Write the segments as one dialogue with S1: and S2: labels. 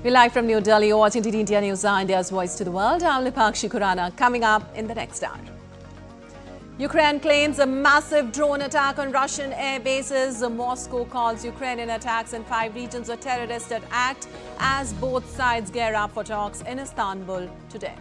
S1: We're live from New Delhi, you're watching TT India News, India's voice to the world. I'm Lipakshi Khurana. Coming up in the next hour. Ukraine claims a massive drone attack on Russian air bases. Moscow calls Ukrainian attacks in 5 regions a terrorist act as both sides gear up for talks in Istanbul today.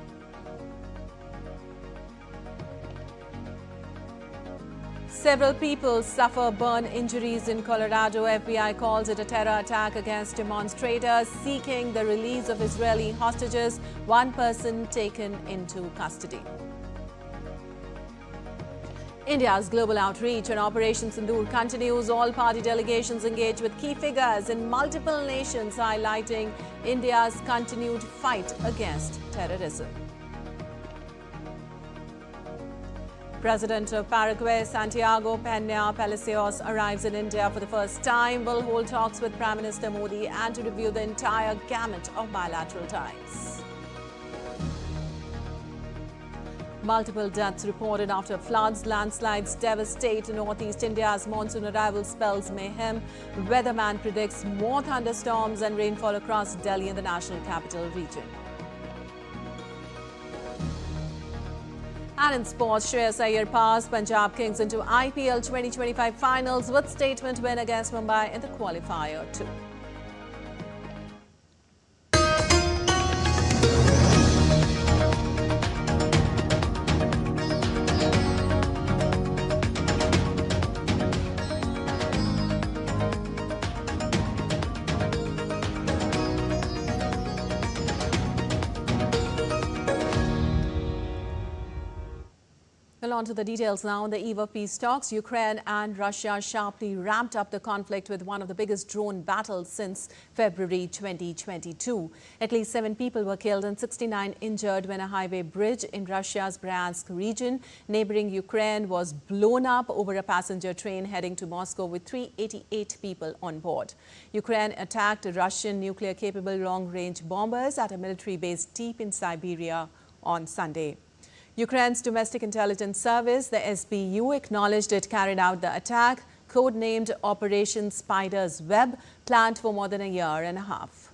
S1: Several people suffer burn injuries in Colorado. FBI calls it a terror attack against demonstrators seeking the release of Israeli hostages. 1 person taken into custody. India's global outreach and Operation Sindoor continues. All party delegations engage with key figures in multiple nations, highlighting India's continued fight against terrorism. President of Paraguay, Santiago Peña Palacios, arrives in India for the first time. Will hold talks with Prime Minister Modi and to review the entire gamut of bilateral ties. Multiple deaths reported after floods, landslides devastate northeast India's monsoon arrival spells mayhem. Weatherman predicts more thunderstorms and rainfall across Delhi and the national capital region. And in sports, Shreyas Iyer passed Punjab Kings into IPL 2025 finals with statement win against Mumbai in the qualifier too. Well, on to the details now. On the eve of peace talks, Ukraine and Russia sharply ramped up the conflict with one of the biggest drone battles since February 2022. At least 7 people were killed and 69 injured when a highway bridge in Russia's Bryansk region, neighboring Ukraine, was blown up over a passenger train heading to Moscow with 388 people on board. Ukraine attacked Russian nuclear-capable long-range bombers at a military base deep in Siberia on Sunday. Ukraine's Domestic Intelligence Service, the SBU, acknowledged it carried out the attack, codenamed Operation Spider's Web, planned for more than a year and a half.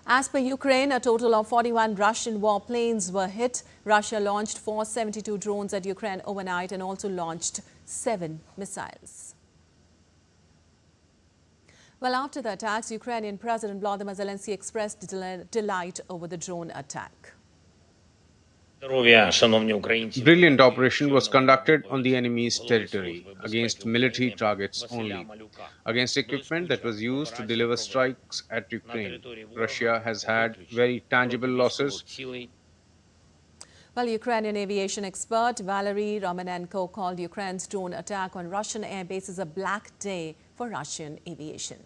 S1: As per Ukraine, a total of 41 Russian warplanes were hit. Russia launched 472 drones at Ukraine overnight and also launched 7 missiles. Well, after the attacks, Ukrainian President Volodymyr Zelensky expressed delight over the drone attack.
S2: Brilliant operation was conducted on the enemy's territory, against military targets only, against equipment that was used to deliver strikes at Ukraine. Russia has had very tangible losses.
S1: Well, Ukrainian aviation expert Valery Romanenko called Ukraine's drone attack on Russian air bases a black day for Russian aviation.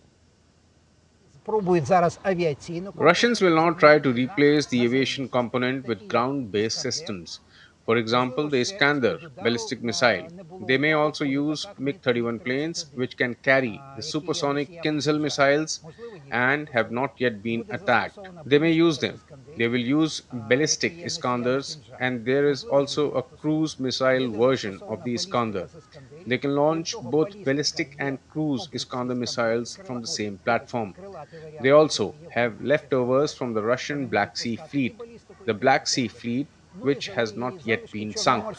S2: Russians will now try to replace the aviation component with ground-based systems. For example, the Iskander ballistic missile. They may also use MiG-31 planes, which can carry the supersonic Kinzhal missiles and have not yet been attacked. They may use them. They will use ballistic Iskanders, and there is also a cruise missile version of the Iskander. They can launch both ballistic and cruise Iskander missiles from the same platform. They also have leftovers from the Russian Black Sea Fleet. The Black Sea Fleet, which has not yet been sunk.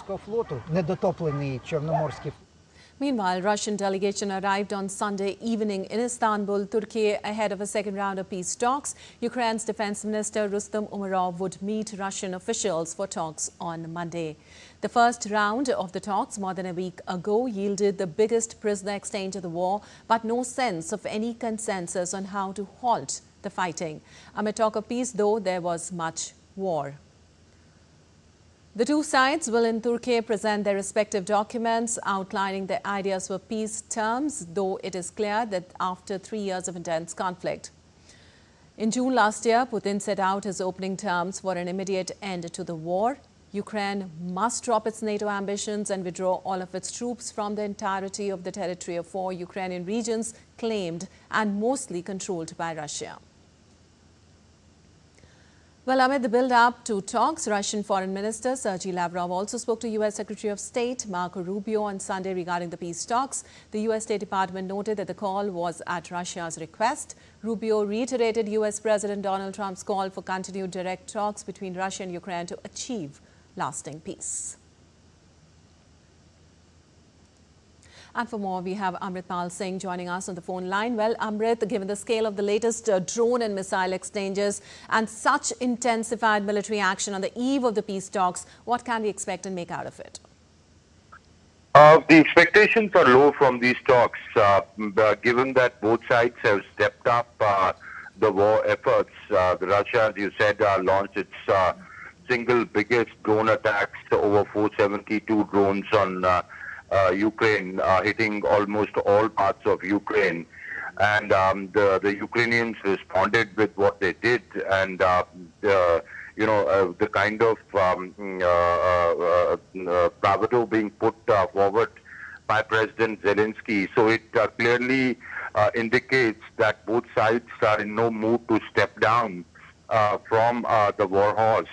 S1: Meanwhile, Russian delegation arrived on Sunday evening in Istanbul, Turkey, ahead of a second round of peace talks. Ukraine's Defense Minister Rustem Umerov would meet Russian officials for talks on Monday. The first round of the talks more than a week ago yielded the biggest prisoner exchange of the war, but no sense of any consensus on how to halt the fighting. Amid talk of peace, though, there was much war. The 2 sides will in Turkey present their respective documents outlining their ideas for peace terms, though it is clear that after 3 years of intense conflict. In June last year, Putin set out his opening terms for an immediate end to the war. Ukraine must drop its NATO ambitions and withdraw all of its troops from the entirety of the territory of 4 Ukrainian regions claimed and mostly controlled by Russia. Well, amid the build-up to talks, Russian Foreign Minister Sergei Lavrov also spoke to U.S. Secretary of State Marco Rubio on Sunday regarding the peace talks. The U.S. State Department noted that the call was at Russia's request. Rubio reiterated U.S. President Donald Trump's call for continued direct talks between Russia and Ukraine to achieve lasting peace. And for more, we have Amritpal Singh joining us on the phone line. Well, Amrit, given the scale of the latest drone and missile exchanges and such intensified military action on the eve of the peace talks, what can we expect and make out of it?
S3: The expectations are low from these talks, given that both sides have stepped up the war efforts. Russia, as you said, launched its single biggest drone attacks, over 472 drones on Ukraine, hitting almost all parts of Ukraine. And the Ukrainians responded with what they did, and the kind of bravado being put forward by President Zelensky. So it clearly indicates that both sides are in no mood to step down from the war horse.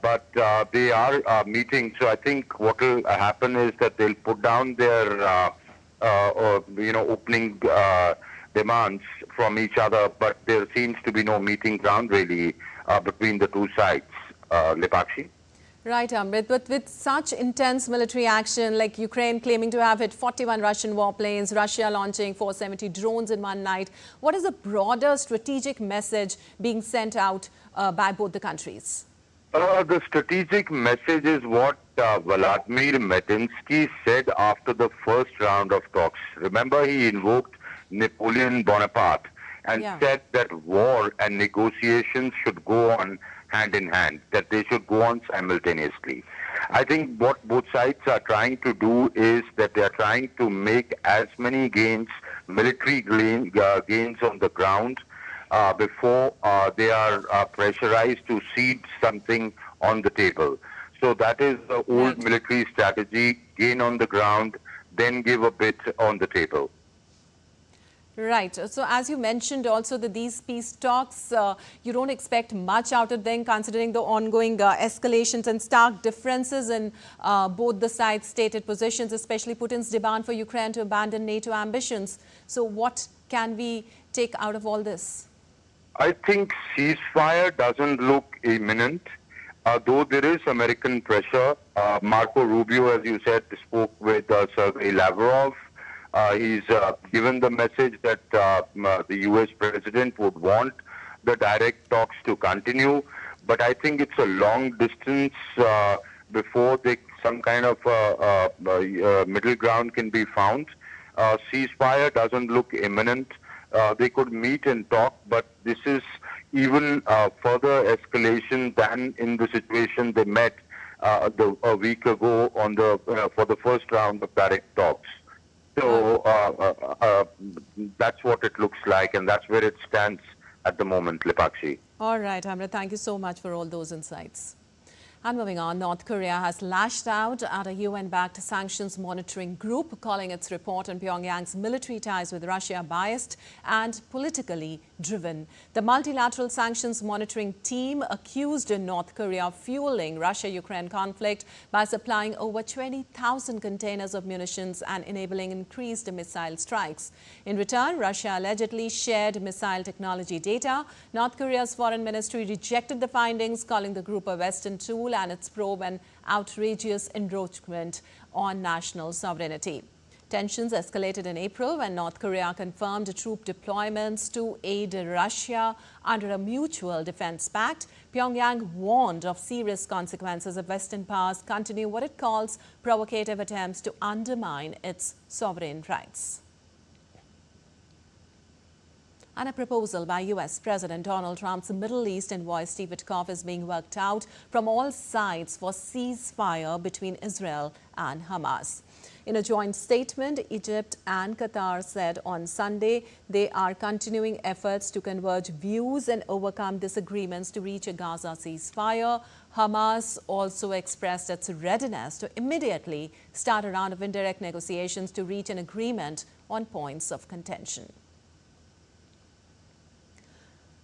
S3: But they are meeting, so I think what will happen is that they'll put down their, opening demands from each other, but there seems to be no meeting ground really between the two sides. Lipakshi?
S1: Right, Amrit. But with such intense military action, like Ukraine claiming to have hit 41 Russian warplanes, Russia launching 470 drones in one night, what is the broader strategic message being sent out by both the countries?
S3: The strategic message is what Vladimir Medinsky said after the first round of talks. Remember, he invoked Napoleon Bonaparte and said that war and negotiations should go on hand in hand, that they should go on simultaneously. I think what both sides are trying to do is that they are trying to make as many gains, military gains on the ground, before they are pressurized to cede something on the table. So that is the old military strategy: gain on the ground, then give a bit on the table.
S1: Right. So as you mentioned also that these peace talks, you don't expect much out of them considering the ongoing escalations and stark differences in both the sides' stated positions, especially Putin's demand for Ukraine to abandon NATO ambitions. So what can we take out of all this?
S3: I think ceasefire doesn't look imminent, though there is American pressure. Marco Rubio, as you said, spoke with Sergei Lavrov. He's given the message that the U.S. president would want the direct talks to continue, but I think it's a long distance before some kind of middle ground can be found. Ceasefire doesn't look imminent. They could meet and talk, but this is even further escalation than in the situation they met a week ago on for the first round of direct talks. So that's what it looks like, and that's where it stands at the moment, Lipakshi.
S1: All right, Amrit, thank you so much for all those insights. And moving on, North Korea has lashed out at a UN-backed sanctions monitoring group, calling its report on Pyongyang's military ties with Russia biased and politically driven. The multilateral sanctions monitoring team accused North Korea of fueling Russia-Ukraine conflict by supplying over 20,000 containers of munitions and enabling increased missile strikes. In return, Russia allegedly shared missile technology data. North Korea's foreign ministry rejected the findings, calling the group a Western tool and its probe an outrageous encroachment on national sovereignty. Tensions escalated in April when North Korea confirmed troop deployments to aid Russia under a mutual defense pact. Pyongyang warned of serious consequences if Western powers continue what it calls provocative attempts to undermine its sovereign rights. And a proposal by U.S. President Donald Trump's Middle East envoy Steve Witkoff is being worked out from all sides for ceasefire between Israel and Hamas. In a joint statement, Egypt and Qatar said on Sunday they are continuing efforts to converge views and overcome disagreements to reach a Gaza ceasefire. Hamas also expressed its readiness to immediately start a round of indirect negotiations to reach an agreement on points of contention.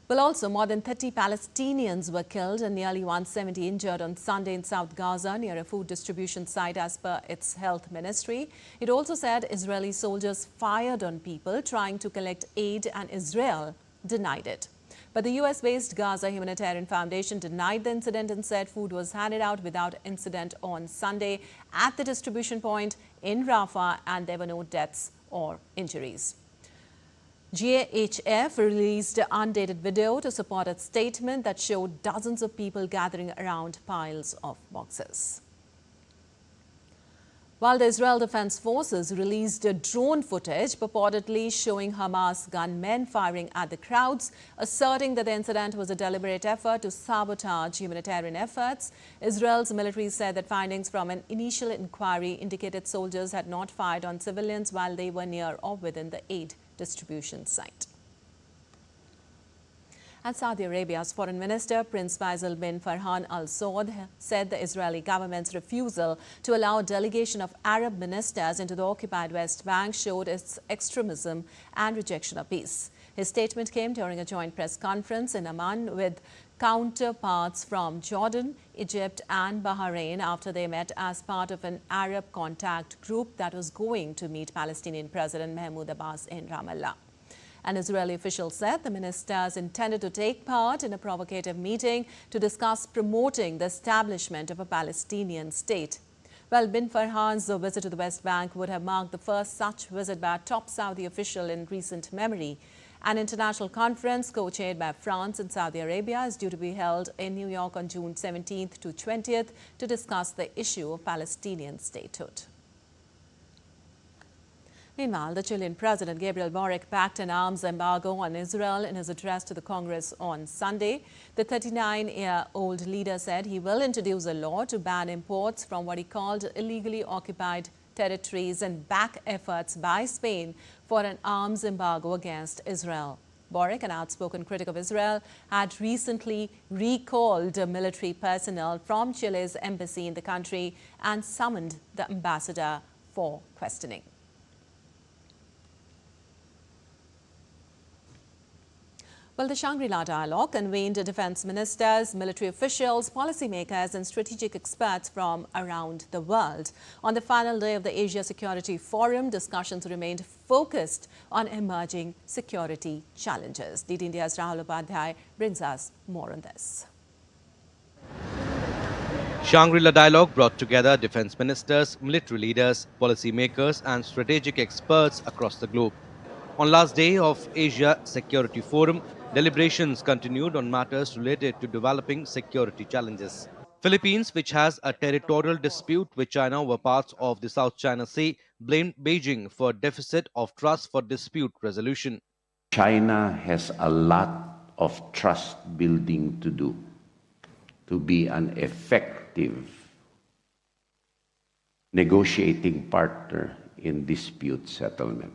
S1: Well, also, more than 30 Palestinians were killed and nearly 170 injured on Sunday in South Gaza near a food distribution site as per its health ministry. It also said Israeli soldiers fired on people trying to collect aid and Israel denied it. But the US-based Gaza Humanitarian Foundation denied the incident and said food was handed out without incident on Sunday at the distribution point in Rafah and there were no deaths or injuries. GAHF released an undated video to support its statement that showed dozens of people gathering around piles of boxes. While the Israel Defense Forces released drone footage purportedly showing Hamas gunmen firing at the crowds, asserting that the incident was a deliberate effort to sabotage humanitarian efforts, Israel's military said that findings from an initial inquiry indicated soldiers had not fired on civilians while they were near or within the aid distribution site. And Saudi Arabia's Foreign Minister Prince Faisal bin Farhan Al Saud said the Israeli government's refusal to allow a delegation of Arab ministers into the occupied West Bank showed its extremism and rejection of peace. His statement came during a joint press conference in Amman with counterparts from Jordan, Egypt and Bahrain after they met as part of an Arab contact group that was going to meet Palestinian President Mahmoud Abbas in Ramallah. An Israeli official said the ministers intended to take part in a provocative meeting to discuss promoting the establishment of a Palestinian state. Well, bin Farhan's visit to the West Bank would have marked the first such visit by a top Saudi official in recent memory. An international conference co-chaired by France and Saudi Arabia is due to be held in New York on June 17th to 20th to discuss the issue of Palestinian statehood. Meanwhile, the Chilean President Gabriel Boric backed an arms embargo on Israel in his address to the Congress on Sunday. The 39-year-old leader said he will introduce a law to ban imports from what he called illegally occupied territories and back efforts by Spain for an arms embargo against Israel. Boric, an outspoken critic of Israel, had recently recalled military personnel from Chile's embassy in the country and summoned the ambassador for questioning. Well, the Shangri-La Dialogue convened defense ministers, military officials, policymakers and strategic experts from around the world. On the final day of the Asia Security Forum, discussions remained focused on emerging security challenges. DD India's Rahul Upadhyay brings us more on this.
S4: Shangri-La Dialogue brought together defense ministers, military leaders, policymakers and strategic experts across the globe. On last day of Asia Security Forum, deliberations continued on matters related to developing security challenges. Philippines, which has a territorial dispute with China over parts of the South China Sea, blamed Beijing for deficit of trust for dispute resolution.
S5: China has a lot of trust building to do to be an effective negotiating partner in dispute settlement.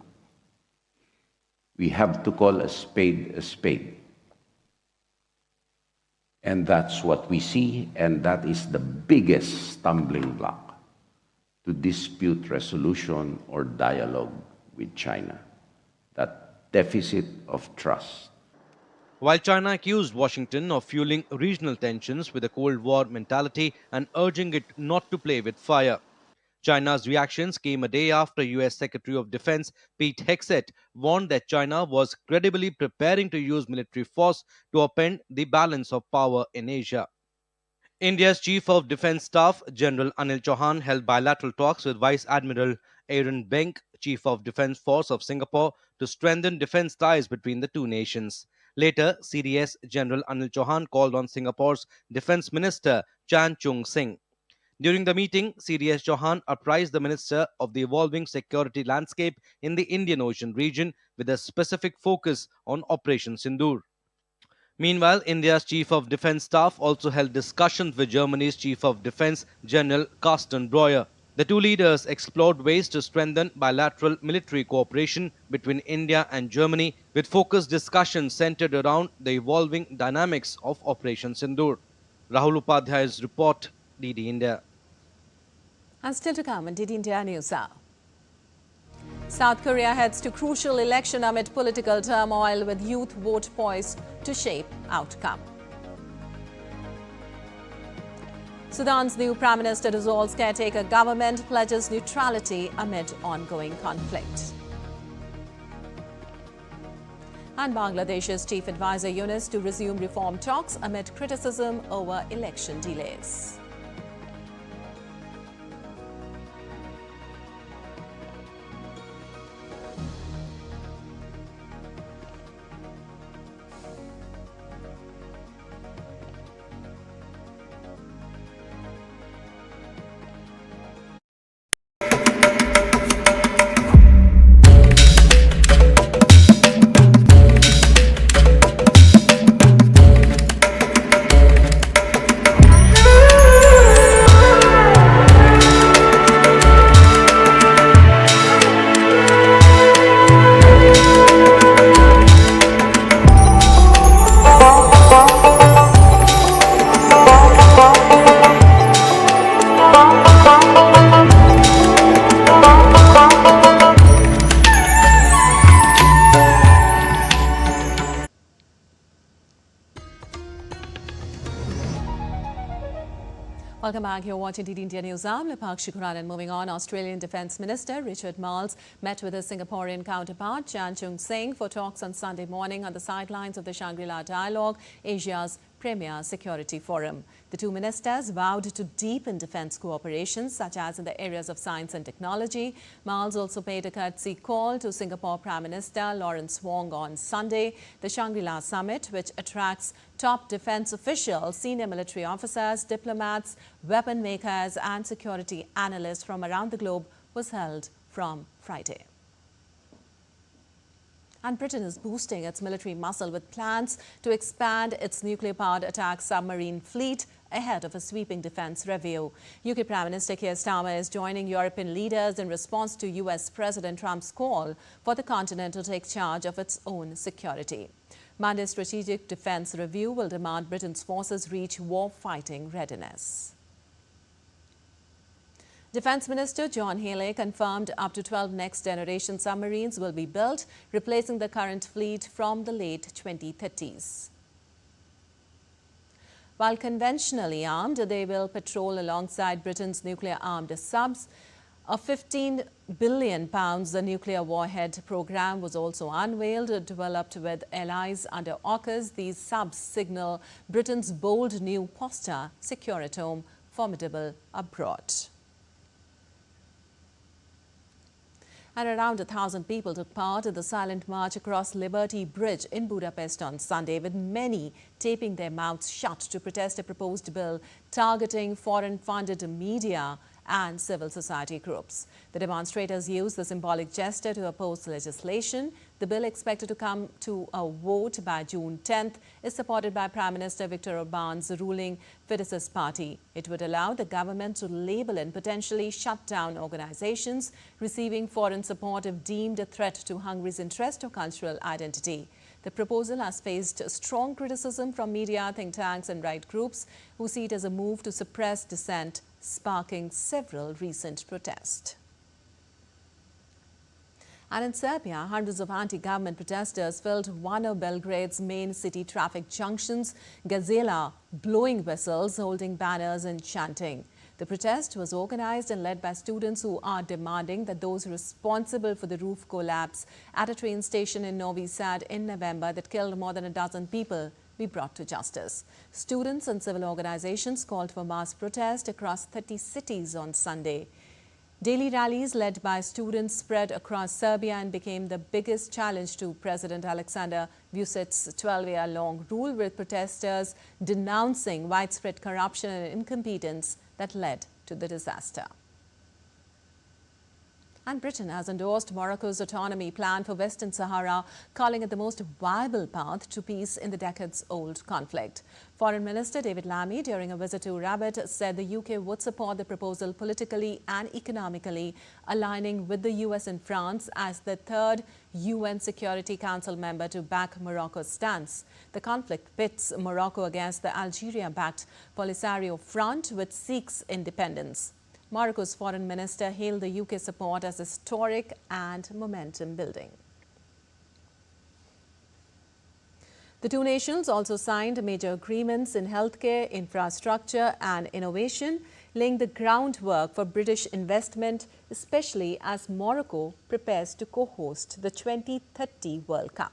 S5: We have to call a spade a spade. And that's what we see, and that is the biggest stumbling block to dispute resolution or dialogue with China, that deficit of trust.
S4: While China accused Washington of fueling regional tensions with a Cold War mentality and urging it not to play with fire, China's reactions came a day after US Secretary of Defense Pete Hegseth warned that China was credibly preparing to use military force to upend the balance of power in Asia. India's Chief of Defense Staff, General Anil Chauhan, held bilateral talks with Vice Admiral Aaron Benck, Chief of Defense Force of Singapore, to strengthen defense ties between the two nations. Later, CDS General Anil Chauhan called on Singapore's Defense Minister Chan Chung Sing. During the meeting, CDS Chauhan apprised the minister of the evolving security landscape in the Indian Ocean region with a specific focus on Operation Sindoor. Meanwhile, India's Chief of Defense Staff also held discussions with Germany's Chief of Defense General Carsten Breuer. The two leaders explored ways to strengthen bilateral military cooperation between India and Germany, with focused discussions centered around the evolving dynamics of Operation Sindoor. Rahul Upadhyay's report, DD India.
S1: And still to come on DD India News Hour. South Korea heads to crucial election amid political turmoil, with youth vote poised to shape outcome. Sudan's new Prime Minister dissolves caretaker government, pledges neutrality amid ongoing conflict. And Bangladesh's chief advisor Yunus to resume reform talks amid criticism over election delays. Welcome back. You're watching DD India News. I'm Lipakshi Kuran, and moving on, Australian Defence Minister Richard Marles met with his Singaporean counterpart Chan Chung Sing for talks on Sunday morning on the sidelines of the Shangri-La Dialogue, Asia's premier security forum. The two ministers vowed to deepen defence cooperation, such as in the areas of science and technology. Marles also paid a courtesy call to Singapore Prime Minister Lawrence Wong on Sunday. The Shangri-La Summit, which attracts top defence officials, senior military officers, diplomats, weapon makers and security analysts from around the globe, was held from Friday. And Britain is boosting its military muscle with plans to expand its nuclear-powered attack submarine fleet ahead of a sweeping defence review. UK Prime Minister Keir Starmer is joining European leaders in response to US President Trump's call for the continent to take charge of its own security. Monday's Strategic Defence Review will demand Britain's forces reach war-fighting readiness. Defence Minister John Healey confirmed up to 12 next-generation submarines will be built, replacing the current fleet from the late 2030s. While conventionally armed, they will patrol alongside Britain's nuclear-armed subs. A £15 billion nuclear warhead program was also unveiled, developed with allies under AUKUS. These subs signal Britain's bold new posture: secure at home, formidable abroad. And around 1,000 people took part in the silent march across Liberty Bridge in Budapest on Sunday, with many taping their mouths shut to protest a proposed bill targeting foreign-funded media and civil society groups. The demonstrators used the symbolic gesture to oppose the legislation. The bill, expected to come to a vote by June 10th, is supported by Prime Minister Viktor Orban's ruling Fidesz party. It would allow the government to label and potentially shut down organizations receiving foreign support if deemed a threat to Hungary's interest or cultural identity. The proposal has faced strong criticism from media, think tanks and right groups, who see it as a move to suppress dissent, sparking several recent protests. And in Serbia, hundreds of anti-government protesters filled one of Belgrade's main city traffic junctions, Gazela, blowing whistles, holding banners and chanting. The protest was organized and led by students who are demanding that those responsible for the roof collapse at a train station in Novi Sad in November that killed more than a dozen people be brought to justice. Students and civil organizations called for mass protest across 30 cities on Sunday. Daily rallies led by students spread across Serbia and became the biggest challenge to President Aleksandar Vucic's 12-year-long rule, with protesters denouncing widespread corruption and incompetence that led to the disaster. And Britain has endorsed Morocco's autonomy plan for Western Sahara, calling it the most viable path to peace in the decades-old conflict. Foreign Minister David Lammy, during a visit to Rabat, said the UK would support the proposal politically and economically, aligning with the US and France as the third UN Security Council member to back Morocco's stance. The conflict pits Morocco against the Algeria-backed Polisario Front, which seeks independence. Morocco's foreign minister hailed the UK support as historic and momentum building. The two nations also signed major agreements in healthcare, infrastructure and innovation, laying the groundwork for British investment, especially as Morocco prepares to co-host the 2030 World Cup.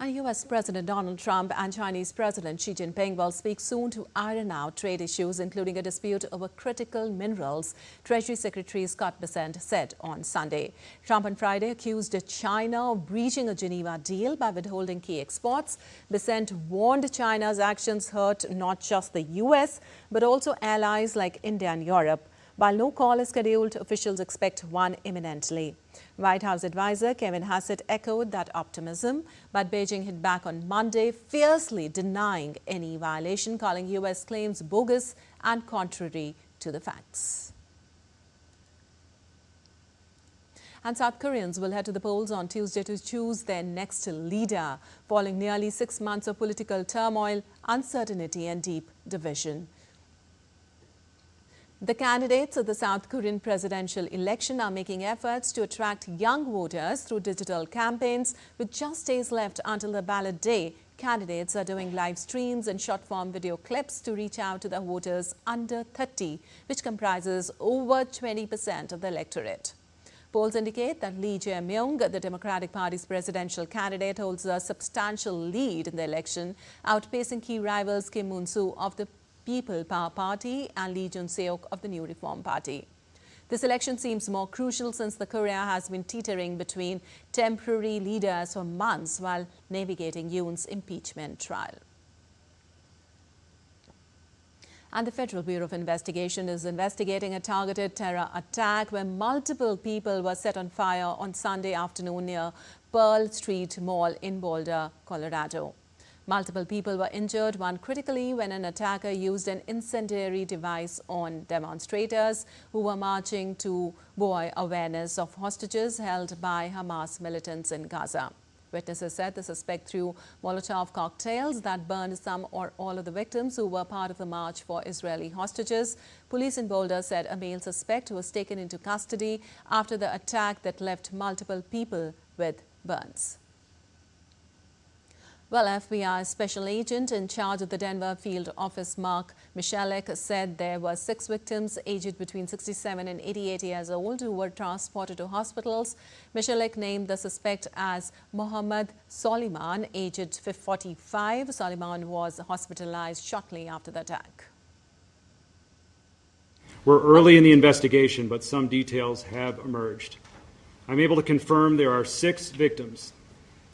S1: And US President Donald Trump and Chinese President Xi Jinping will speak soon to iron out trade issues, including a dispute over critical minerals, Treasury Secretary Scott Bessent said on Sunday. Trump on Friday accused China of breaching a Geneva deal by withholding key exports. Bessent warned China's actions hurt not just the US, but also allies like India and Europe. While no call is scheduled, officials expect one imminently. White House advisor Kevin Hassett echoed that optimism, but Beijing hit back on Monday, fiercely denying any violation, calling U.S. claims bogus and contrary to the facts. And South Koreans will head to the polls on Tuesday to choose their next leader, following nearly 6 months of political turmoil, uncertainty and deep division. The candidates of the South Korean presidential election are making efforts to attract young voters through digital campaigns. With just days left until the ballot day, candidates are doing live streams and short-form video clips to reach out to the voters under 30, which comprises over 20% of the electorate. Polls indicate that Lee Jae-myung, the Democratic Party's presidential candidate, holds a substantial lead in the election, outpacing key rivals Kim Moon-soo of the People Power Party and Lee Jun-seok of the New Reform Party. This election seems more crucial since the Korea has been teetering between temporary leaders for months while navigating Yoon's impeachment trial. And the Federal Bureau of Investigation is investigating a targeted terror attack where multiple people were set on fire on Sunday afternoon near Pearl Street Mall in Boulder, Colorado. Multiple people were injured, one critically, when an attacker used an incendiary device on demonstrators who were marching to buoy awareness of hostages held by Hamas militants in Gaza. Witnesses said the suspect threw Molotov cocktails that burned some or all of the victims who were part of the march for Israeli hostages. Police in Boulder said a male suspect was taken into custody after the attack that left multiple people with burns. Well, FBI special agent in charge of the Denver field office, Mark Michalek, said there were 6 victims aged between 67 and 88 years old who were transported to hospitals. Michalek named the suspect as Mohammed Soliman, aged 45. Soliman was hospitalized shortly after the attack.
S6: We're early in the investigation, but some details have emerged. I'm able to confirm there are 6 victims,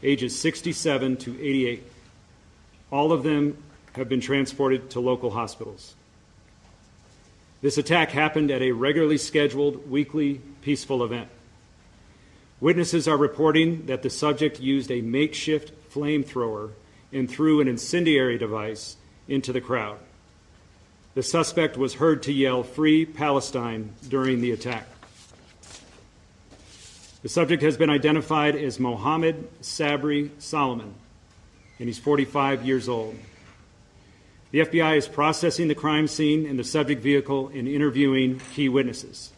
S6: ages 67 to 88. All of them have been transported to local hospitals. This attack happened at a regularly scheduled weekly peaceful event. Witnesses are reporting that the subject used a makeshift flamethrower and threw an incendiary device into the crowd. The suspect was heard to yell "Free Palestine" during the attack. The subject has been identified as Mohammed Sabri Solomon, and he's 45 years old. The FBI is processing the crime scene and the subject vehicle and interviewing key witnesses.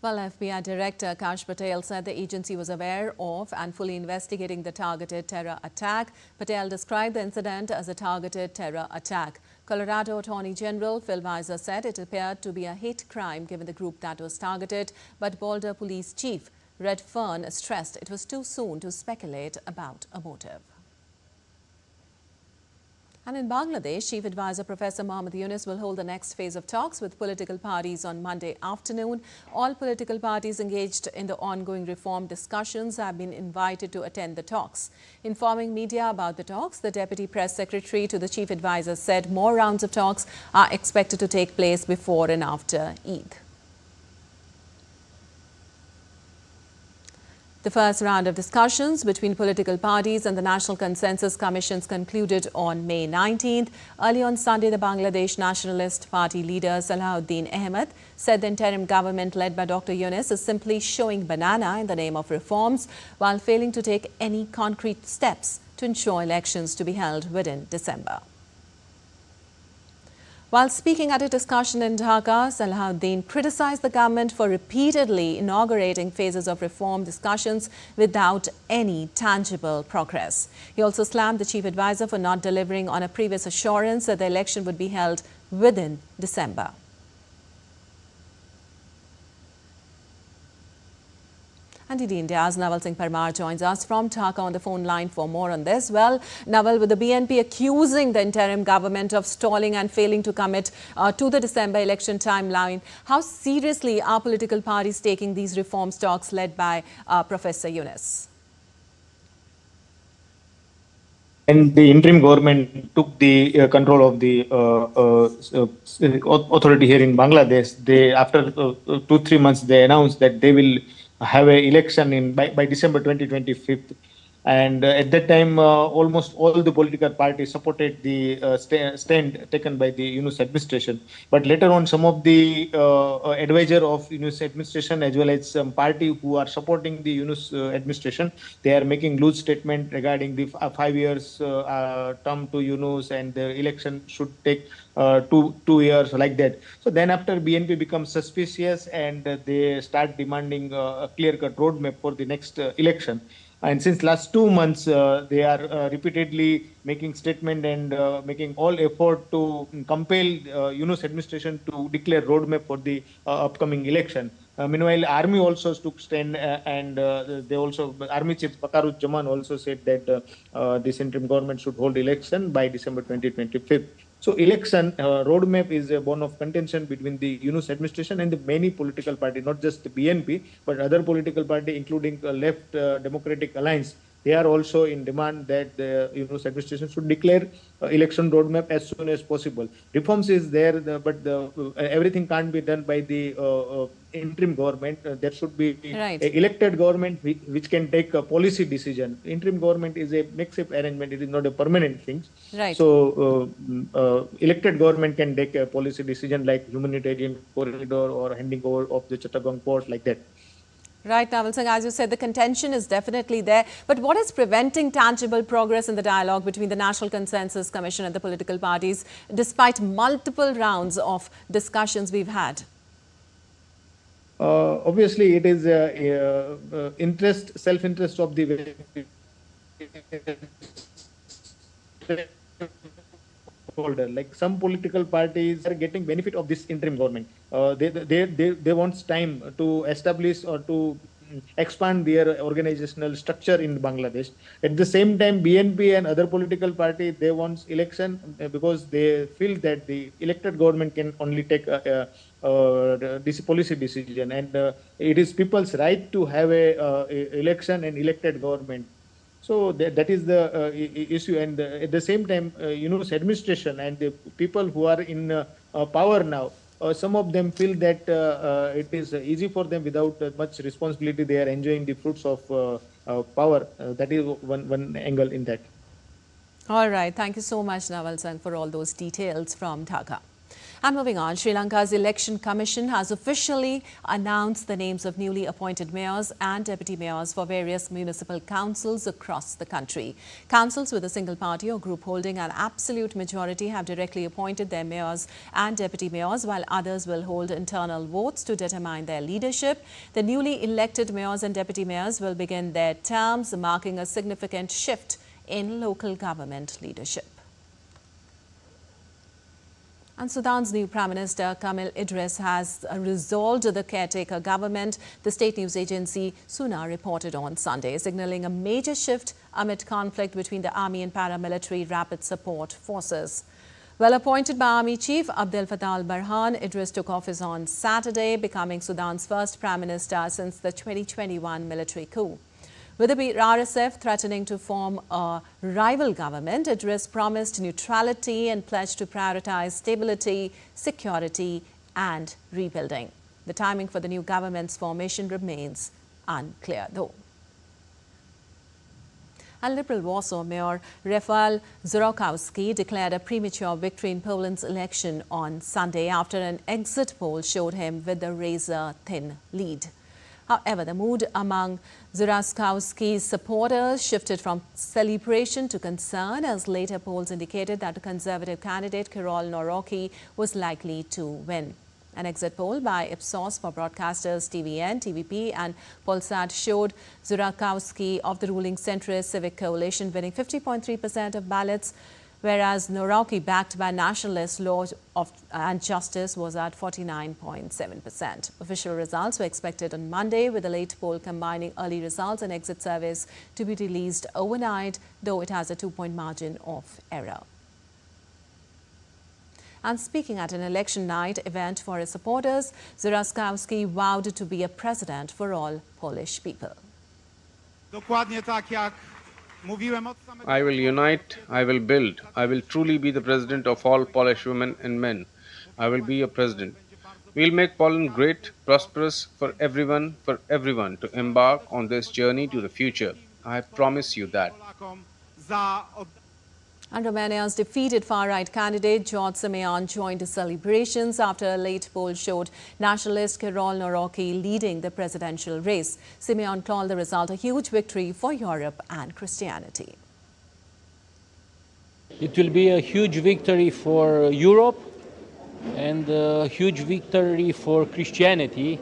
S1: Well, FBI Director Kash Patel said the agency was aware of and fully investigating the targeted terror attack. Patel described the incident as a targeted terror attack. Colorado Attorney General Phil Weiser said it appeared to be a hate crime given the group that was targeted, but Boulder Police Chief Red Fern stressed it was too soon to speculate about a motive. And in Bangladesh, Chief Advisor Professor Mohammad Yunus will hold the next phase of talks with political parties on Monday afternoon. All political parties engaged in the ongoing reform discussions have been invited to attend the talks. Informing media about the talks, the Deputy Press Secretary to the Chief Advisor said more rounds of talks are expected to take place before and after Eid. The first round of discussions between political parties and the National Consensus Commissions concluded on May 19th. Early on Sunday, the Bangladesh Nationalist Party leader Salahuddin Ahmed said the interim government led by Dr. Yunus is simply showing banana in the name of reforms while failing to take any concrete steps to ensure elections to be held within December. While speaking at a discussion in Dhaka, Salahuddin criticized the government for repeatedly inaugurating phases of reform discussions without any tangible progress. He also slammed the chief advisor for not delivering on a previous assurance that the election would be held within December. And DD India's Naval Singh Parmar joins us from Dhaka on the phone line for more on this. Well, Naval, with the BNP accusing the interim government of stalling and failing to commit to the December election timeline, how seriously are political parties taking these reform talks led by Professor Yunus?
S7: And the interim government took the control of the authority here in Bangladesh. They, after 2-3 months, they announced that they will have an election by December 2025. And at that time, almost all the political parties supported the stand taken by the Yunus administration. But later on, some of the advisor of Yunus administration, as well as some party who are supporting the Yunus administration, they are making loose statement regarding the 5 years term to Yunus, and the election should take 2 years, like that. So then after BNP becomes suspicious, and they start demanding a clear-cut roadmap for the next election. And since last 2 months, they are repeatedly making statement and making all effort to compel Yunus administration to declare roadmap for the upcoming election. Meanwhile, army also took stand, and they also, army chief Bakaruzzaman also said that this interim government should hold election by December 2025. So election roadmap is a bone of contention between the Yunus administration and the many political parties, not just the BNP, but other political party, including Left Democratic Alliance. They are also in demand that the Yunus administration should declare election roadmap as soon as possible. Reforms is there, but everything can't be done by the interim government. There should be
S1: Right.
S7: an elected government which can take a policy decision. Interim government is a makeshift arrangement. It is not a permanent thing.
S1: Right.
S7: So elected government can take a policy decision like humanitarian corridor or handing over of the Chittagong port, like that.
S1: Right, Naval Singh, as you said, the contention is definitely there. But what is preventing tangible progress in the dialogue between the National Consensus Commission and the political parties, despite multiple rounds of discussions we've had?
S7: Obviously, it is self-interest of the holder. Like some political parties are getting benefit of this interim government. They want time to establish or to expand their organizational structure in Bangladesh. At the same time, BNP and other political parties, they want election because they feel that the elected government can only take this policy decision, and it is people's right to have a election and elected government. So that is the issue, and at the same time, Yunus administration and the people who are in power now, some of them feel that it is easy for them without much responsibility. They are enjoying the fruits of power. That is one angle in that.
S1: All right. Thank you so much, Naval Singh, for all those details from Dhaka. And moving on, Sri Lanka's Election Commission has officially announced the names of newly appointed mayors and deputy mayors for various municipal councils across the country. Councils with a single party or group holding an absolute majority have directly appointed their mayors and deputy mayors, while others will hold internal votes to determine their leadership. The newly elected mayors and deputy mayors will begin their terms, marking a significant shift in local government leadership. And Sudan's new Prime Minister, Kamil Idris, has resolved the caretaker government, the state news agency SUNA reported on Sunday, signaling a major shift amid conflict between the army and paramilitary rapid support forces. Well appointed by Army Chief Abdel Fattah al-Burhan, Idris took office on Saturday, becoming Sudan's first Prime Minister since the 2021 military coup. With the RSF threatening to form a rival government, Idris promised neutrality and pledged to prioritize stability, security and rebuilding. The timing for the new government's formation remains unclear, though. And Liberal Warsaw Mayor Rafał Zurokowski declared a premature victory in Poland's election on Sunday after an exit poll showed him with a razor-thin lead. However, the mood among Zhuravsky's supporters shifted from celebration to concern as later polls indicated that the Conservative candidate Kirol Norocki was likely to win. An exit poll by Ipsos for broadcasters TVN, TVP and Polsat showed Zhuravsky of the ruling centrist Civic Coalition winning 50.3% of ballots, whereas Norocki, backed by Nationalist Law and Justice, was at 49.7%. Official results were expected on Monday, with the late poll combining early results and exit surveys to be released overnight, though it has a 2-point margin of error. And speaking at an election night event for his supporters, Zhuravsky vowed to be a president for all Polish people.
S2: I will unite, I will build, I will truly be the president of all Polish women and men. I will be a president. We'll make Poland great, prosperous for everyone to embark on this journey to the future. I promise you that.
S1: And Romania's defeated far-right candidate George Simeon joined the celebrations after a late poll showed nationalist Kirol Norocki leading the presidential race. Simeon called the result a huge victory for Europe and Christianity.
S8: It will be a huge victory for Europe and a huge victory for Christianity.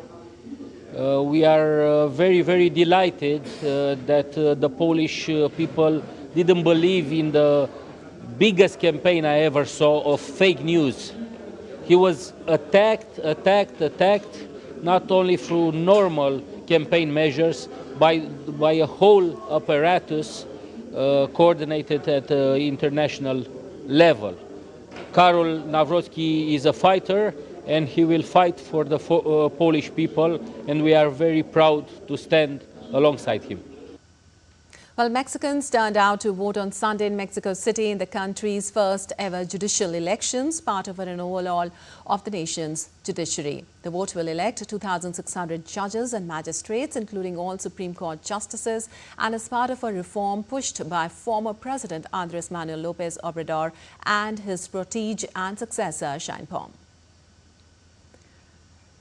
S8: We are very, very delighted that the Polish people didn't believe in the biggest campaign I ever saw of fake news. He was attacked, not only through normal campaign measures, by a whole apparatus coordinated at international level. Karol Nawrocki is a fighter, and he will fight for the Polish people, and we are very proud to stand alongside him.
S1: Well, Mexicans turned out to vote on Sunday in Mexico City in the country's first ever judicial elections, part of an overhaul of the nation's judiciary. The vote will elect 2,600 judges and magistrates, including all Supreme Court justices, and is part of a reform pushed by former President Andrés Manuel López Obrador and his protege and successor, Sheinbaum.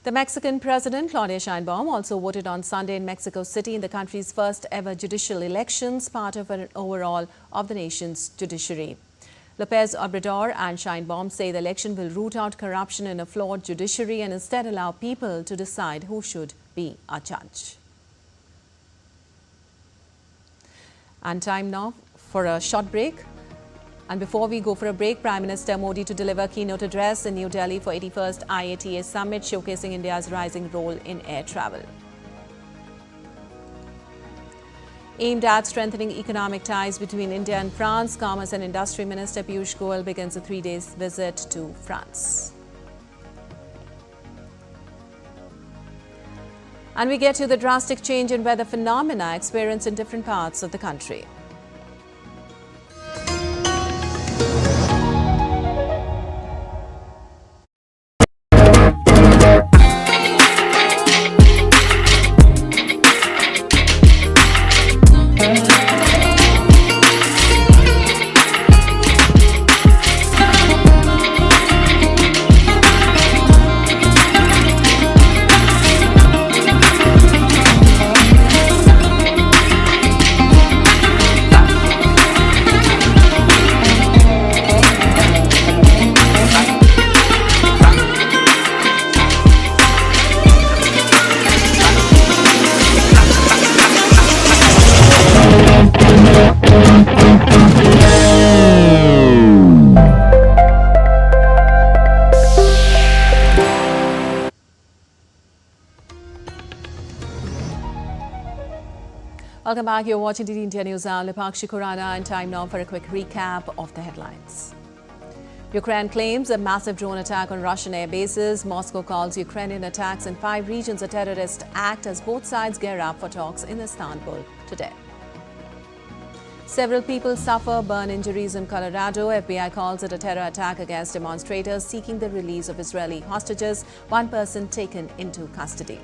S1: The Mexican President, Claudia Sheinbaum, also voted on Sunday in Mexico City in the country's first ever judicial elections, part of an overhaul of the nation's judiciary. López Obrador and Sheinbaum say the election will root out corruption in a flawed judiciary and instead allow people to decide who should be a judge. And time now for a short break. And before we go for a break, Prime Minister Modi to deliver keynote address in New Delhi for 81st IATA Summit, showcasing India's rising role in air travel. Aimed at strengthening economic ties between India and France, Commerce and Industry Minister Piyush Goyal begins a 3-day visit to France. And we get to the drastic change in weather phenomena experienced in different parts of the country. Welcome back. You're watching DD India News. I'm Lipakshi Khurana, and time now for a quick recap of the headlines. Ukraine claims a massive drone attack on Russian air bases. Moscow calls Ukrainian attacks in 5 regions a terrorist act as both sides gear up for talks in Istanbul today. Several people suffer burn injuries in Colorado. FBI calls it a terror attack against demonstrators seeking the release of Israeli hostages. 1 person taken into custody.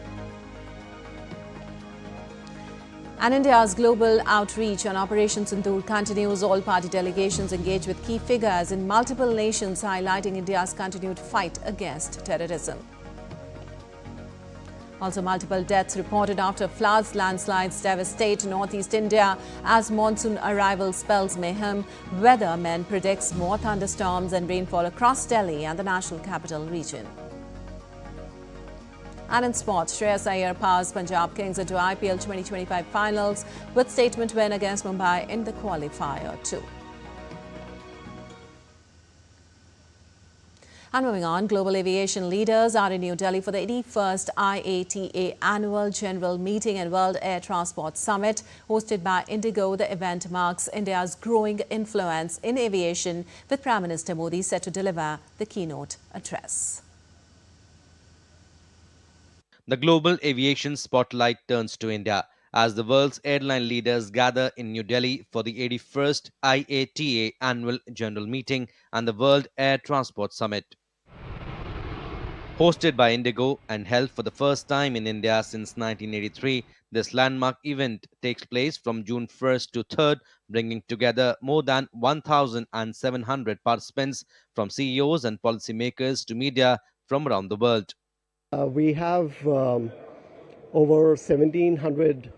S1: And India's global outreach on Operation Sindoor continues. All party delegations engage with key figures in multiple nations, highlighting India's continued fight against terrorism. Also, multiple deaths reported after floods, landslides devastate northeast India as monsoon arrival spells mayhem. Weathermen predicts more thunderstorms and rainfall across Delhi and the national capital region. And in sports, Shreyas Iyer powers Punjab Kings into IPL 2025 finals with statement win against Mumbai in the qualifier too. And moving on, global aviation leaders are in New Delhi for the 81st IATA Annual General Meeting and World Air Transport Summit hosted by Indigo. The event marks India's growing influence in aviation, with Prime Minister Modi set to deliver the keynote address.
S4: The global aviation spotlight turns to India as the world's airline leaders gather in New Delhi for the 81st IATA Annual General Meeting and the World Air Transport Summit. Hosted by Indigo and held for the first time in India since 1983, this landmark event takes place from June 1st to 3rd, bringing together more than 1,700 participants from CEOs and policymakers to media from around the world.
S9: We have over 1,700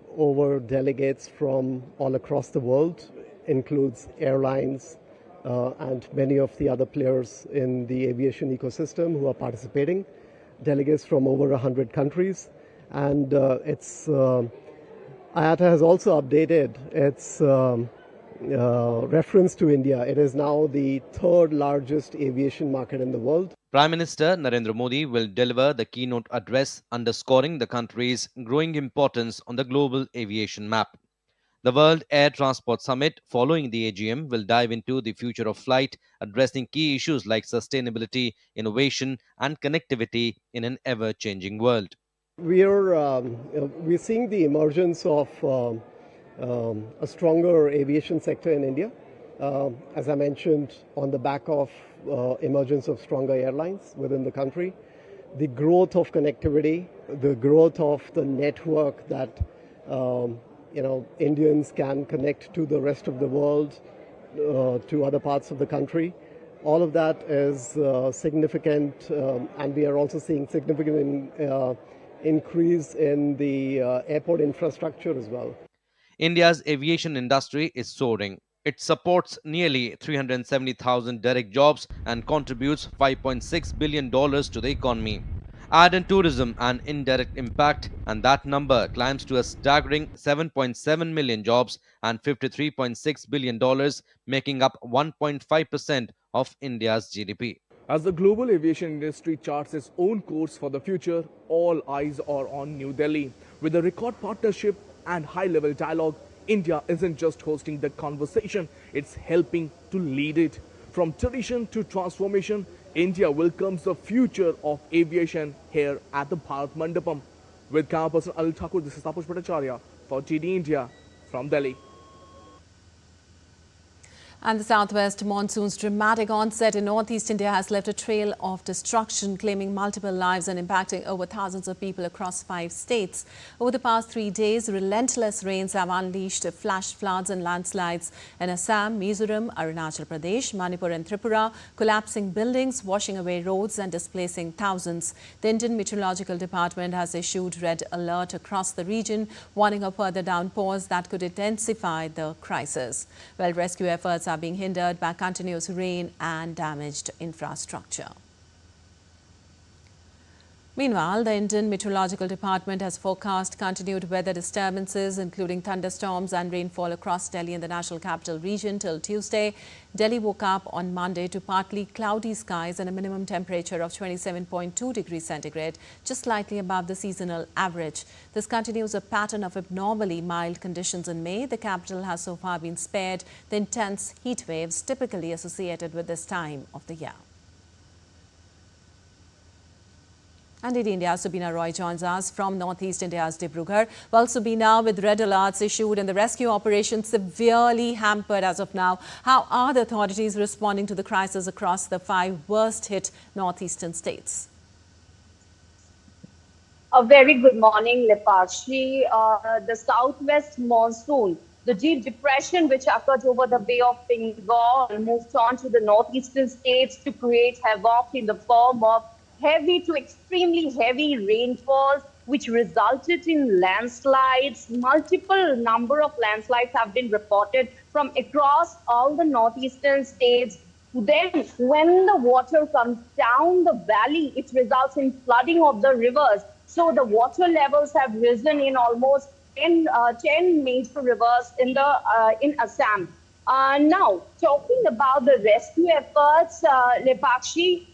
S9: delegates from all across the world, includes airlines and many of the other players in the aviation ecosystem who are participating, delegates from over 100 countries. And IATA has also updated its reference to India. It is now the third largest aviation market in the world.
S4: Prime Minister Narendra Modi will deliver the keynote address underscoring the country's growing importance on the global aviation map. The World Air Transport Summit following the AGM will dive into the future of flight, addressing key issues like sustainability, innovation and connectivity in an ever-changing world.
S9: We're seeing the emergence of a stronger aviation sector in India. As I mentioned, on the back of emergence of stronger airlines within the country, the growth of connectivity, the growth of the network that Indians can connect to the rest of the world, to other parts of the country. All of that is significant, and we are also seeing significant increase in the airport infrastructure as well.
S4: India's aviation industry is soaring. It supports nearly 370,000 direct jobs and contributes $5.6 billion to the economy. Add in tourism and indirect impact, and that number climbs to a staggering 7.7 million jobs and $53.6 billion, making up 1.5% of India's GDP.
S10: As the global aviation industry charts its own course for the future, all eyes are on New Delhi. With a record partnership and high-level dialogue, India isn't just hosting the conversation, it's helping to lead it. From tradition to transformation, India welcomes the future of aviation here at the Bharat Mandapam. With camera person Anil Thakur, this is Tapush Bhattacharya for TD India from Delhi.
S1: And the southwest monsoon's dramatic onset in northeast India has left a trail of destruction, claiming multiple lives and impacting over thousands of people across 5 states. Over the past 3 days, relentless rains have unleashed flash floods and landslides in Assam, Mizoram, Arunachal Pradesh, Manipur and Tripura, collapsing buildings, washing away roads and displacing thousands. The Indian Meteorological Department has issued red alert across the region, warning of further downpours that could intensify the crisis. Well, rescue efforts are being hindered by continuous rain and damaged infrastructure. Meanwhile, the Indian Meteorological Department has forecast continued weather disturbances, including thunderstorms and rainfall across Delhi and the national capital region till Tuesday. Delhi woke up on Monday to partly cloudy skies and a minimum temperature of 27.2 degrees centigrade, just slightly above the seasonal average. This continues a pattern of abnormally mild conditions in May. The capital has so far been spared the intense heat waves typically associated with this time of the year. And in India, Subina Roy joins us from northeast India's Dibrugarh. Well, Subina, with red alerts issued and the rescue operation severely hampered as of now, how are the authorities responding to the crisis across the 5 worst-hit northeastern states?
S11: A very good morning, Lepashi. The southwest monsoon, the deep depression which occurred over the Bay of Bengal, moved on to the northeastern states to create havoc in the form of heavy to extremely heavy rainfalls, which resulted in landslides. Multiple number of landslides have been reported from across all the northeastern states. Then, when the water comes down the valley, it results in flooding of the rivers. So the water levels have risen in almost 10 major rivers in Assam. Now, talking about the rescue efforts, Lepakshi,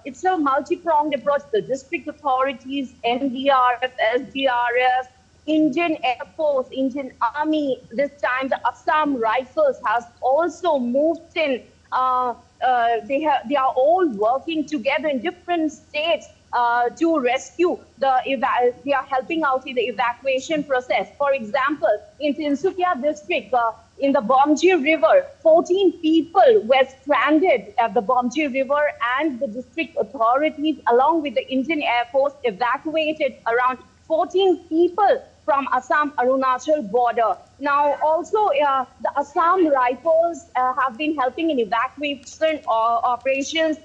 S11: it's a multi-pronged approach. The district authorities, NDRF, SDRF, Indian Air Force, Indian Army, this time the Assam Rifles has also moved in. They are all working together in different states to rescue they are helping out in the evacuation process. For example, in Tinsukia district, in the Bomji River, 14 people were stranded at the Bomji River, and the district authorities, along with the Indian Air Force, evacuated around 14 people from Assam-Arunachal border. Now, also, the Assam Rifles have been helping in evacuation operations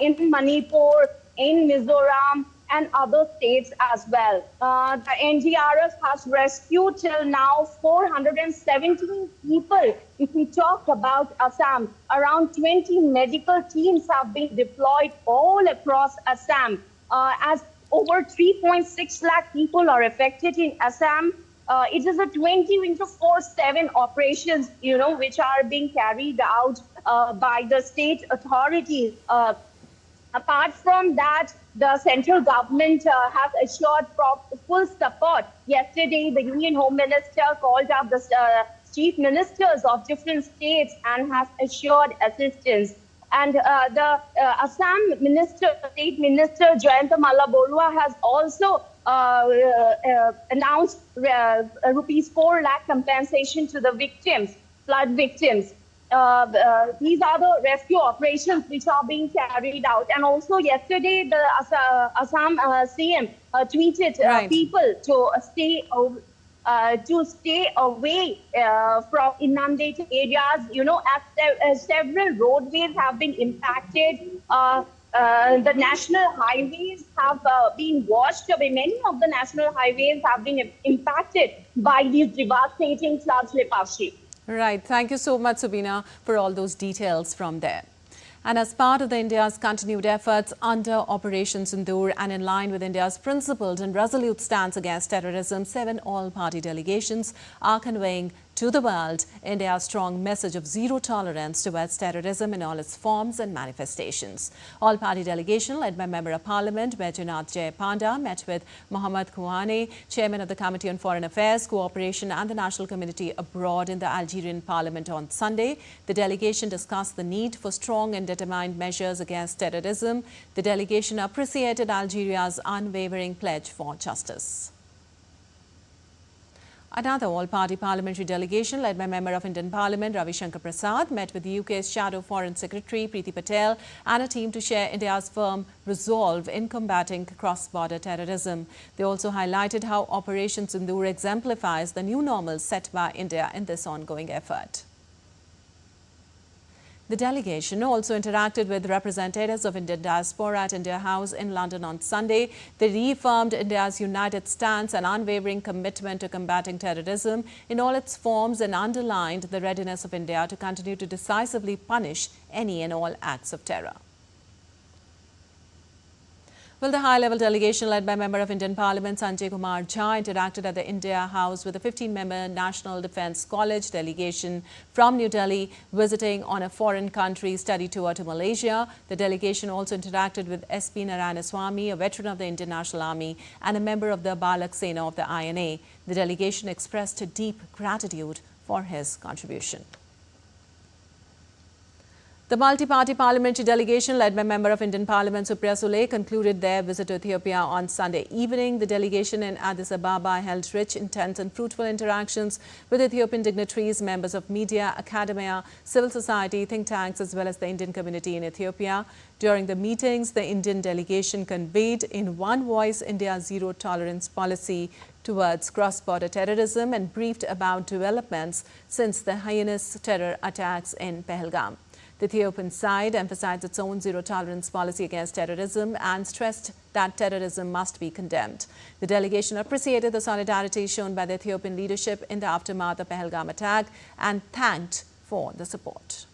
S11: in Manipur, in Mizoram, and other states as well. The NDRF has rescued till now 417 people. If we talk about Assam, around 20 medical teams have been deployed all across Assam. As over 3.6 lakh people are affected in Assam, it is a 24/7 operations, which are being carried out by the state authorities. Apart from that, the central government has assured full support. Yesterday, the Union Home Minister called up the chief ministers of different states and has assured assistance. And the Assam State Minister Jayanta Malla Borua has also announced rupees 4 lakh compensation to the victims, flood victims. These are the rescue operations which are being carried out. And also yesterday, the Assam CM tweeted people to stay away from inundated areas. As several roadways have been impacted. The national highways have been washed away. Many of the national highways have been impacted by these devastating floods, Lepakshi.
S1: Right. Thank you so much, Subina, for all those details from there. And as part of India's continued efforts under Operation Sindoor and in line with India's principled and resolute stance against terrorism, 7 all-party delegations are conveying to the world India's strong message of zero tolerance towards terrorism in all its forms and manifestations. All-party delegation led by Member of Parliament Baidyanath Jay Panda met with Mohammad Kouane, Chairman of the Committee on Foreign Affairs, Cooperation and the National Community Abroad in the Algerian Parliament on Sunday. The delegation discussed the need for strong and determined measures against terrorism. The delegation appreciated Algeria's unwavering pledge for justice. Another all-party parliamentary delegation led by Member of Indian Parliament Ravi Shankar Prasad met with the UK's Shadow Foreign Secretary Preeti Patel and a team to share India's firm resolve in combating cross-border terrorism. They also highlighted how Operation Sindoor exemplifies the new normal set by India in this ongoing effort. The delegation also interacted with representatives of Indian diaspora at India House in London on Sunday. They reaffirmed India's united stance and unwavering commitment to combating terrorism in all its forms and underlined the readiness of India to continue to decisively punish any and all acts of terror. Well, the high-level delegation led by Member of Indian Parliament Sanjay Kumar Jha interacted at the India House with a 15-member National Defence College delegation from New Delhi visiting on a foreign country study tour to Malaysia. The delegation also interacted with SP Narayanaswamy, a veteran of the Indian National Army and a member of the Balak Sena of the INA. The delegation expressed deep gratitude for his contribution. The multi-party parliamentary delegation led by Member of Indian Parliament Supriya Sule concluded their visit to Ethiopia on Sunday evening. The delegation in Addis Ababa held rich, intense and fruitful interactions with Ethiopian dignitaries, members of media, academia, civil society, think tanks as well as the Indian community in Ethiopia. During the meetings, the Indian delegation conveyed in one voice India's zero tolerance policy towards cross-border terrorism and briefed about developments since the heinous terror attacks in Pahalgam. The Ethiopian side emphasized its own zero-tolerance policy against terrorism and stressed that terrorism must be condemned. The delegation appreciated the solidarity shown by the Ethiopian leadership in the aftermath of Pahalgam attack and thanked for the support.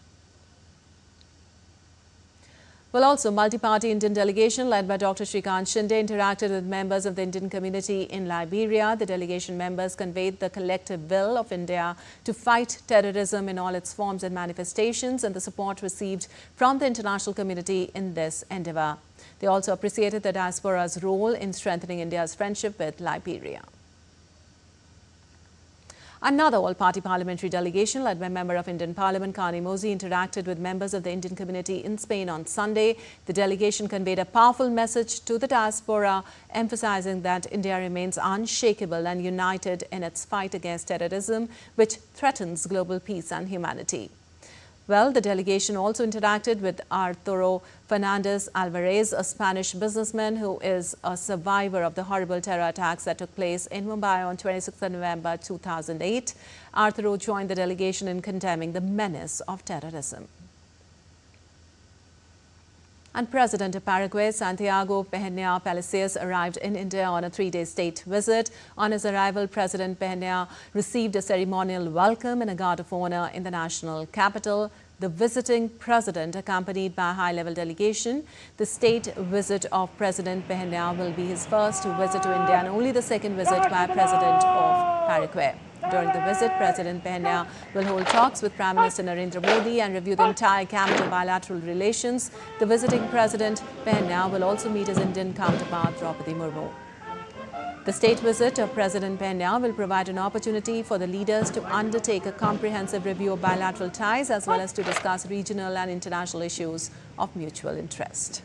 S1: Well, also, multi-party Indian delegation led by Dr. Shrikant Shinde interacted with members of the Indian community in Liberia. The delegation members conveyed the collective will of India to fight terrorism in all its forms and manifestations and the support received from the international community in this endeavour. They also appreciated the diaspora's role in strengthening India's friendship with Liberia. Another all-party parliamentary delegation led by member of Indian Parliament Kani Mozi interacted with members of the Indian community in Spain on Sunday. The delegation conveyed a powerful message to the diaspora, emphasizing that India remains unshakable and united in its fight against terrorism, which threatens global peace and humanity. Well, the delegation also interacted with Arturo Fernandez Alvarez, a Spanish businessman who is a survivor of the horrible terror attacks that took place in Mumbai on 26 November 2008. Arturo joined the delegation in condemning the menace of terrorism. And President of Paraguay, Santiago Peña Palacios, arrived in India on a three-day state visit. On his arrival, President Peña received a ceremonial welcome and a guard of honor in the national capital. The visiting president, accompanied by a high-level delegation. The state visit of President Peña will be his first visit to India and only the second visit by a president of Paraguay. During the visit, President Peña will hold talks with Prime Minister Narendra Modi and review the entire gamut of bilateral relations. The visiting President Peña will also meet his Indian counterpart, Draupadi Murmu. The state visit of President Peña will provide an opportunity for the leaders to undertake a comprehensive review of bilateral ties as well as to discuss regional and international issues of mutual interest.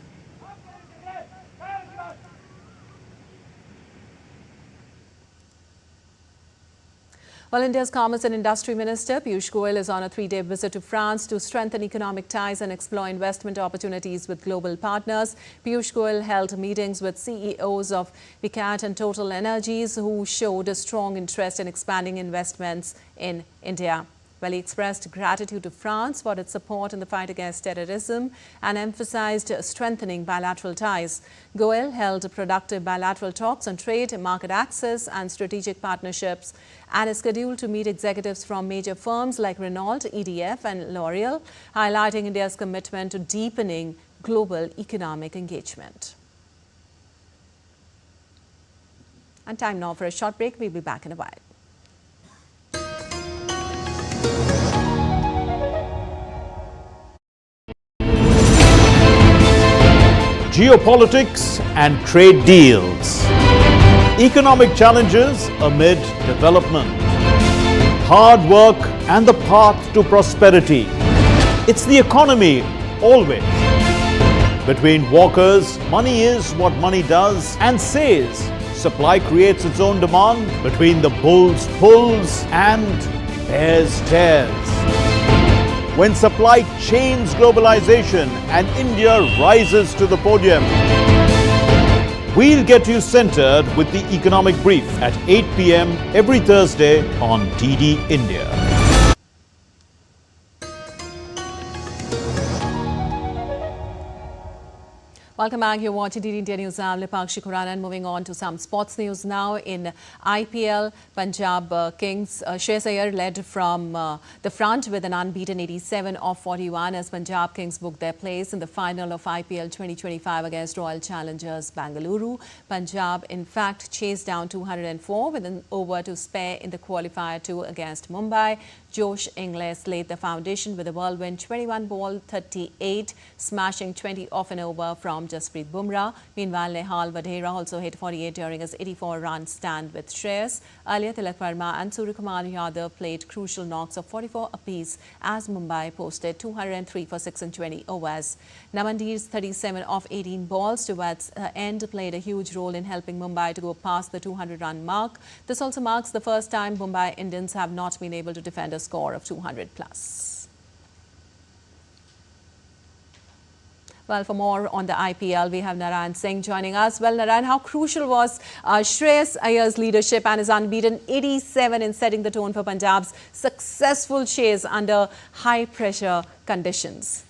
S1: Well, India's Commerce and Industry Minister Piyush Goyal is on a three-day visit to France to strengthen economic ties and explore investment opportunities with global partners. Piyush Goyal held meetings with CEOs of Vicat and Total Energies who showed a strong interest in expanding investments in India. Well, he expressed gratitude to France for its support in the fight against terrorism and emphasized strengthening bilateral ties. Goyal held productive bilateral talks on trade, market access and strategic partnerships and is scheduled to meet executives from major firms like Renault, EDF and L'Oreal, highlighting India's commitment to deepening global economic engagement. And time now for a short break. We'll be back in a while.
S12: Geopolitics and trade deals. Economic challenges amid development. Hard work and the path to prosperity. It's the economy always. Between walkers, money is what money does and says. Supply creates its own demand. Between the bulls pulls and bears tears. When supply chains globalization and India rises to the podium. We'll get you centered with the Economic Brief at 8 p.m. every Thursday on DD India.
S1: Welcome back. You're watching DD India News. I'm Lipakshi Khurana and moving on to some sports news now. In IPL, Punjab Kings, Shreyas Iyer led from the front with an unbeaten 87 of 41 as Punjab Kings booked their place in the final of IPL 2025 against Royal Challengers Bangalore. Punjab, in fact, chased down 204 with an over to spare in the qualifier 2 against Mumbai. Josh Inglis laid the foundation with a whirlwind 21 ball 38, smashing 20 off and over from Jasprit Bumrah. Meanwhile, Nehal Vadhera also hit 48 during his 84-run stand with Shreyas. Earlier, Tilak Verma and Suryakumar Yadav played crucial knocks of 44 apiece as Mumbai posted 203 for 6 and 20 overs. Namandir's 37 off 18 balls towards the end played a huge role in helping Mumbai to go past the 200-run mark. This also marks the first time Mumbai Indians have not been able to defend a score of 200 plus. Well, for more on the IPL, we have Narayan Singh joining us. Well, Narayan, how crucial was Shreyas Iyer's leadership and his unbeaten 87 in setting the tone for Punjab's successful chase under high-pressure conditions?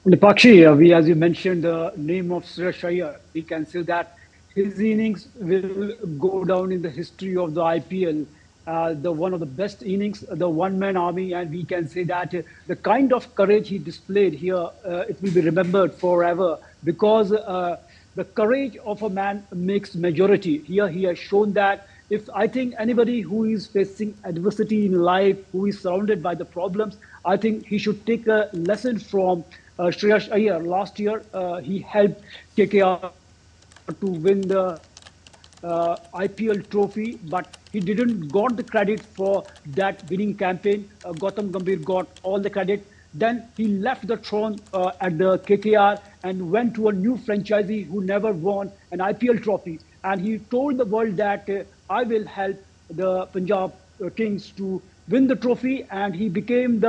S13: Nipakshi, as you mentioned, the name of Suresh Iyer, we can say that his innings will go down in the history of the IPL. The one of the best innings, the one-man army, and we can say that the kind of courage he displayed here, it will be remembered forever because the courage of a man makes majority. Here he has shown that if I think anybody who is facing adversity in life, who is surrounded by the problems, I think he should take a lesson from Shreyash Iyer. Last year, he helped KKR to win the IPL trophy, but he didn't got the credit for that winning campaign. Gautam Gambhir got all the credit. Then he left the throne at the KKR and went to a new franchisee who never won an IPL trophy. And he told the world that I will help the Punjab Kings to win the trophy, and he became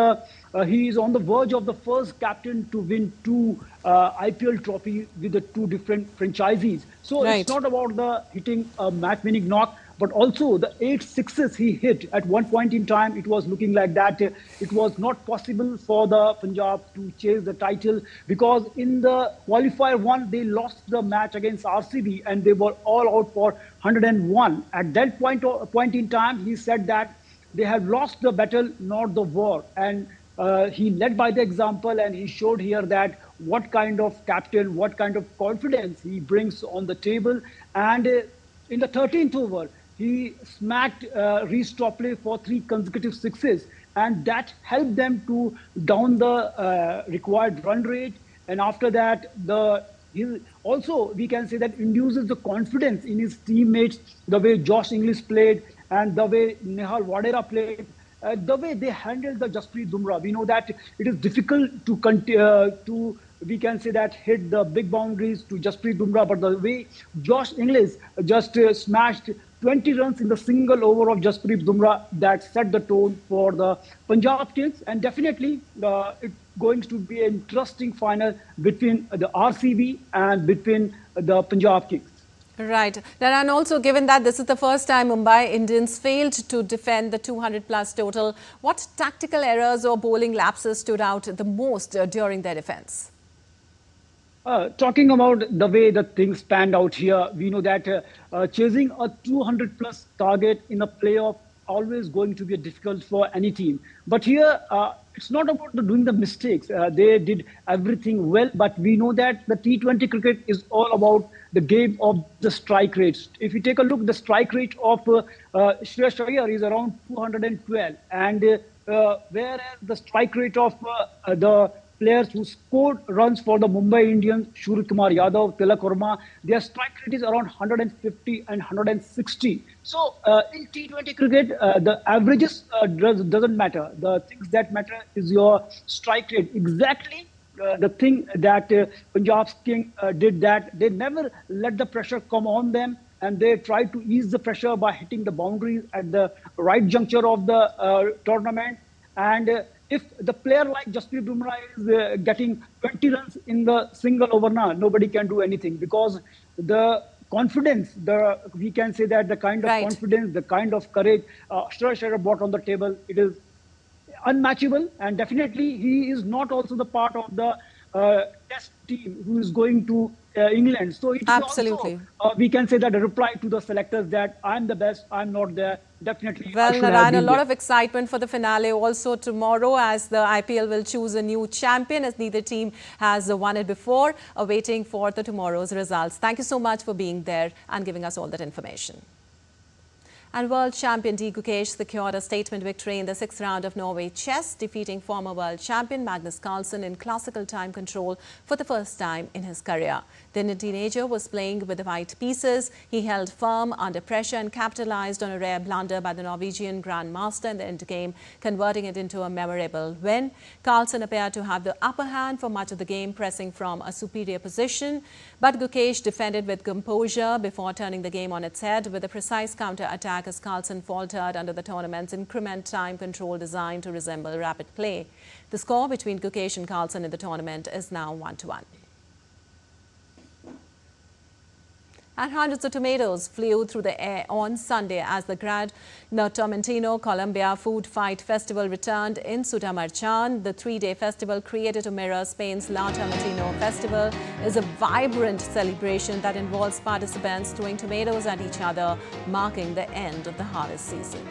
S13: he is on the verge of the first captain to win two IPL trophy with the two different franchisees. So
S1: Right.
S13: it's not about the hitting a match-winning knock, but also the 8 sixes he hit. At one point in time, it was looking like that it was not possible for the Punjab to chase the title because in the qualifier one, they lost the match against RCB and they were all out for 101. At that point in time, he said that they have lost the battle, not the war. And he led by the example, and he showed here that what kind of captain, what kind of confidence he brings on the table. And in the 13th over, he smacked Reece Topley for 3 consecutive sixes, and that helped them to down the required run rate. And after that, also we can say that induces the confidence in his teammates, the way Josh Inglis played and the way Nehal Wadera played, the way they handled the Jasprit Bumrah. We know that it is difficult to we can say that hit the big boundaries to Jasprit Bumrah, but the way Josh Inglis just smashed 20 runs in the single over of Jasprit Bumrah, that set the tone for the Punjab Kings. And definitely it's going to be an interesting final between the RCB and between the Punjab Kings.
S1: Right. And also, given that this is the first time Mumbai Indians failed to defend the 200-plus total, what tactical errors or bowling lapses stood out the most during their defense?
S13: Talking about the way the things panned out here, we know that chasing a 200-plus target in a playoff always going to be difficult for any team. But here, it's not about doing the mistakes. They did everything well, but we know that the T20 cricket is all about the game of the strike rates. If you take a look, the strike rate of Shreyash Iyer is around 212, and whereas the strike rate of the players who scored runs for the Mumbai Indians, Surya Kumar Yadav, Tilak Verma, their strike rate is around 150 and 160. So in T20 cricket, the averages doesn't matter. The things that matter is your strike rate. Exactly the thing that Punjab's King did, that they never let the pressure come on them, and they tried to ease the pressure by hitting the boundaries at the right juncture of the tournament. And if the player like Jasprit Bumrah is getting 20 runs in the single over now, nobody can do anything because the confidence, we can say that the kind of confidence, the kind of courage Shreyash Iyer brought on the table, it is unmatchable. And definitely he is not also the part of the test team who is going to England. So it is also, we can say that a reply to the selectors that I'm the best, I'm not there. Definitely.
S1: Well, Narayan, a lot of excitement for the finale also tomorrow as the IPL will choose a new champion as neither team has won it before. Waiting for the tomorrow's results. Thank you so much for being there and giving us all that information. And world champion D. Gukesh secured a statement victory in the 6th round of Norway chess, defeating former world champion Magnus Carlsen in classical time control for the first time in his career. The Indian teenager was playing with the white pieces. He held firm under pressure and capitalized on a rare blunder by the Norwegian grandmaster in the endgame, converting it into a memorable win. Carlsen appeared to have the upper hand for much of the game, pressing from a superior position. But Gukesh defended with composure before turning the game on its head with a precise counter-attack as Carlsen faltered under the tournament's increment time control designed to resemble rapid play. The score between Gukesh and Carlsen in the tournament is now 1-1. And hundreds of tomatoes flew through the air on Sunday as the Grand Tomentino Colombia Food Fight Festival returned in Sutamarchan. The three-day festival, created to mirror Spain's La Tomentino Festival, is a vibrant celebration that involves participants throwing tomatoes at each other, marking the end of the harvest season.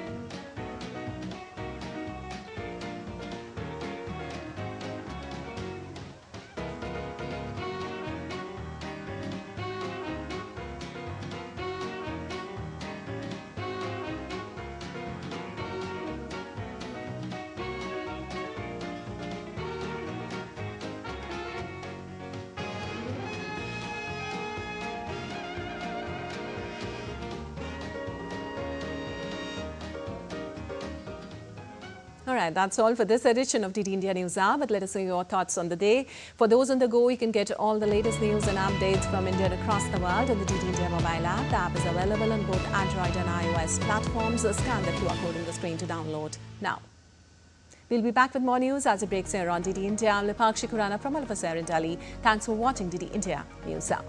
S1: All right, that's all for this edition of DD India News Hour, but let us know your thoughts on the day. For those on the go, you can get all the latest news and updates from India and across the world on the DD India mobile app. The app is available on both Android and iOS platforms. Scan the QR code on the screen to download now. We'll be back with more news as it breaks here on DD India. I'm Lipakshi Khurana from all of us here in Delhi. Thanks for watching DD India News Hour.